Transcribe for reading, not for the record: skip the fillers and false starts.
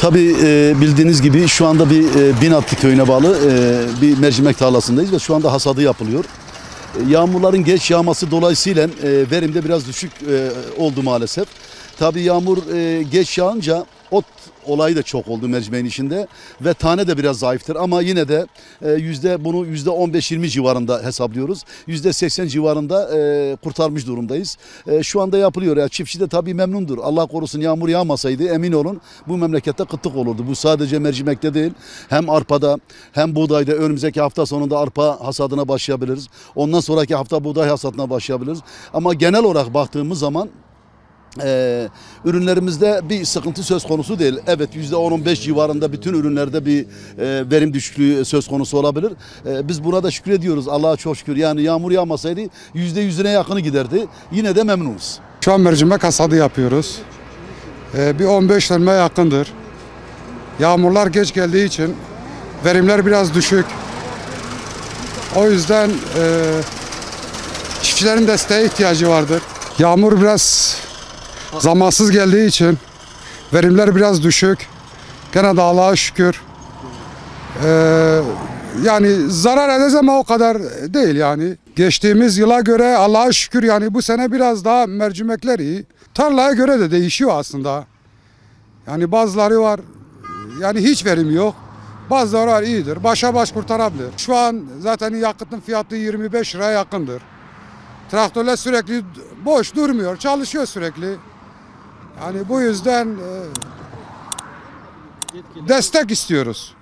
Tabii bildiğiniz gibi şu anda bir Binatlı köyüne bağlı bir mercimek tarlasındayız ve şu anda hasadı yapılıyor. Yağmurların geç yağması dolayısıyla verimde biraz düşük oldu maalesef. Tabii yağmur geç yağınca ot olayı da çok oldu mercimeğin içinde ve tane de biraz zayıftır ama yine de bunu %15-20 civarında hesaplıyoruz. %80 civarında kurtarmış durumdayız. Şu anda yapılıyor. Ya çiftçi de tabii memnundur. Allah korusun yağmur yağmasaydı emin olun bu memlekette kıtlık olurdu. Bu sadece mercimekte değil. Hem arpada hem buğdayda önümüzdeki hafta sonunda arpa hasadına başlayabiliriz. Ondan sonraki hafta buğday hasadına başlayabiliriz. Ama genel olarak baktığımız zaman ürünlerimizde bir sıkıntı söz konusu değil. Evet %10-15 civarında bütün ürünlerde bir verim düşüklüğü söz konusu olabilir. Biz buna da şükrediyoruz. Allah'a çok şükür. Yani yağmur yağmasaydı %100'üne yakını giderdi. Yine de memnunuz. Şu an mercimek hasadı yapıyoruz. Bir 15 dönüme yakındır. Yağmurlar geç geldiği için verimler biraz düşük. O yüzden çiftçilerin desteğe ihtiyacı vardır. Yağmur biraz zamansız geldiği için verimler biraz düşük. Gene de Allah'a şükür. Yani zarar ederiz ama o kadar değil yani. Geçtiğimiz yıla göre Allah'a şükür yani bu sene biraz daha mercimekler iyi. Tarlaya göre de değişiyor aslında. Yani bazıları var yani hiç verim yok. Bazıları var iyidir. Başa baş kurtarabilir. Şu an zaten yakıtın fiyatı 25 liraya yakındır. Traktörler sürekli boş durmuyor. Çalışıyor sürekli. Yani bu yüzden destek istiyoruz.